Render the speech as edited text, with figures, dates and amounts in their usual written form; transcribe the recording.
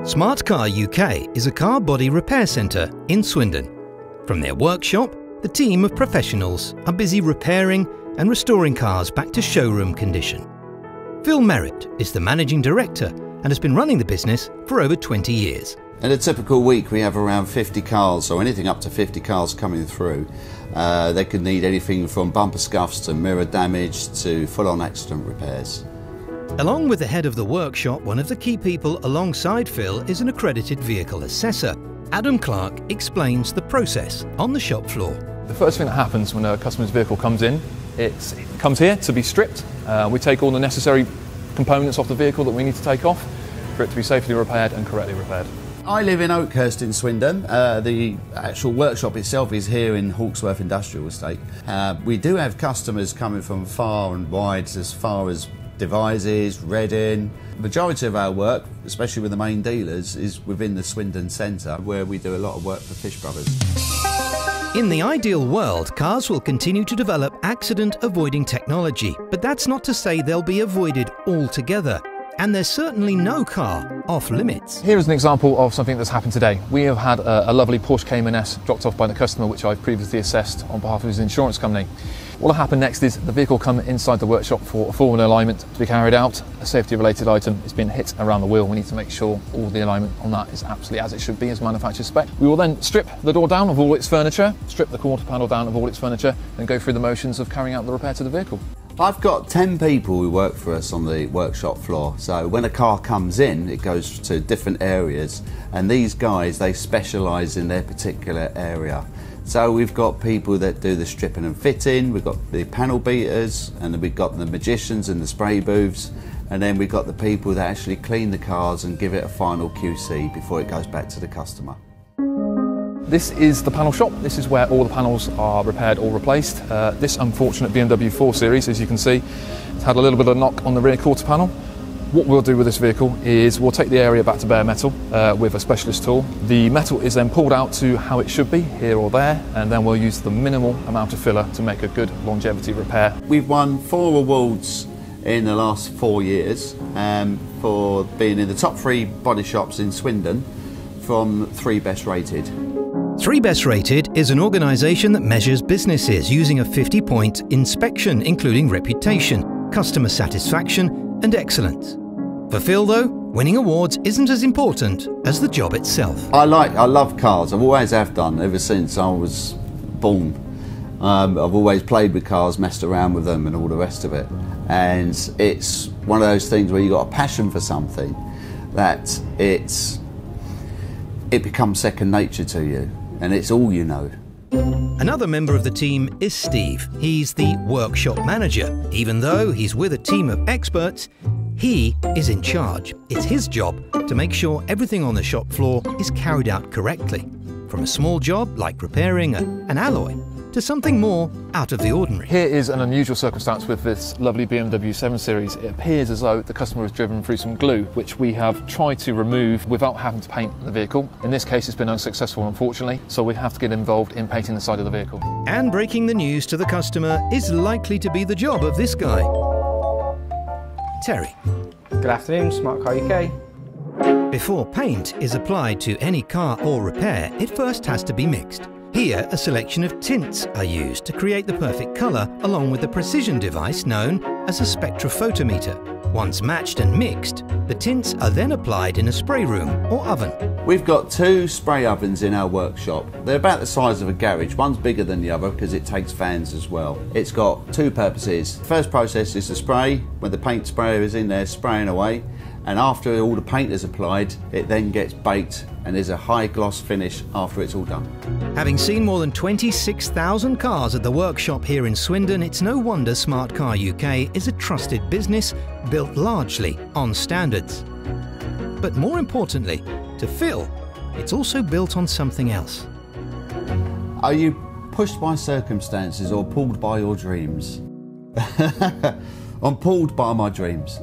Smart Car UK is a car body repair centre in Swindon. From their workshop, the team of professionals are busy repairing and restoring cars back to showroom condition. Phil Merritt is the managing director and has been running the business for over 20 years. In a typical week we have around 50 cars, or anything up to 50 cars coming through. They could need anything from bumper scuffs to mirror damage to full-on accident repairs. Along with the head of the workshop, one of the key people alongside Phil is an accredited vehicle assessor. Adam Clark explains the process on the shop floor. The first thing that happens when a customer's vehicle comes in, it comes here to be stripped. We take all the necessary components off the vehicle that we need to take off for it to be safely repaired and correctly repaired. I live in Hawkesworth in Swindon. The actual workshop itself is here in Hawksworth Industrial Estate. We do have customers coming from far and wide, as far as Devizes, Reading. The majority of our work, especially with the main dealers, is within the Swindon centre, where we do a lot of work for Fish Brothers. In the ideal world, cars will continue to develop accident-avoiding technology, but that's not to say they'll be avoided altogether. And there's certainly no car off limits. Here is an example of something that's happened today. We have had a lovely Porsche Cayman S dropped off by the customer, which I've previously assessed on behalf of his insurance company. What will happen next is the vehicle come inside the workshop for a forward alignment to be carried out. A safety related item has been hit around the wheel. We need to make sure all the alignment on that is absolutely as it should be, as manufacturer's spec. We will then strip the door down of all its furniture, strip the quarter panel down of all its furniture, and go through the motions of carrying out the repair to the vehicle. I've got 10 people who work for us on the workshop floor, so when a car comes in it goes to different areas, and these guys, they specialise in their particular area. So we've got people that do the stripping and fitting, we've got the panel beaters, and then we've got the magicians and the spray booths, and then we've got the people that actually clean the cars and give it a final QC before it goes back to the customer. This is the panel shop. This is where all the panels are repaired or replaced. This unfortunate BMW 4 Series, as you can see, it's had a little bit of a knock on the rear quarter panel. What we'll do with this vehicle is we'll take the area back to bare metal with a specialist tool. The metal is then pulled out to how it should be, here or there, and then we'll use the minimal amount of filler to make a good longevity repair. We've won 4 awards in the last 4 years for being in the top 3 body shops in Swindon from 3 Best Rated. 3 Best Rated is an organisation that measures businesses using a 50-point inspection, including reputation, customer satisfaction and excellence. For Phil though, winning awards isn't as important as the job itself. I love cars. I've always have done ever since I was born. I've always played with cars, messed around with them and all the rest of it. And it's one of those things where you've got a passion for something that it becomes second nature to you, and it's all you know. Another member of the team is Steve. He's the workshop manager. Even though he's with a team of experts, he is in charge. It's his job to make sure everything on the shop floor is carried out correctly. From a small job like repairing an alloy to something more out of the ordinary. Here is an unusual circumstance with this lovely BMW 7 Series. It appears as though the customer has driven through some glue, which we have tried to remove without having to paint the vehicle. In this case, it's been unsuccessful, unfortunately, so we have to get involved in painting the side of the vehicle. And breaking the news to the customer is likely to be the job of this guy. Terry. Good afternoon, Smart Car UK. Before paint is applied to any car or repair, it first has to be mixed. Here, a selection of tints are used to create the perfect colour, along with a precision device known as a spectrophotometer. Once matched and mixed, the tints are then applied in a spray room or oven. We've got 2 spray ovens in our workshop. They're about the size of a garage. One's bigger than the other because it takes fans as well. It's got 2 purposes. The first process is to spray, when the paint sprayer is in there spraying away, and after all the paint is applied, it then gets baked and there's a high gloss finish after it's all done. Having seen more than 26,000 cars at the workshop here in Swindon, it's no wonder Smart Car UK is a trusted business built largely on standards. But more importantly, to Phil, it's also built on something else. Are you pushed by circumstances or pulled by your dreams? I'm pulled by my dreams.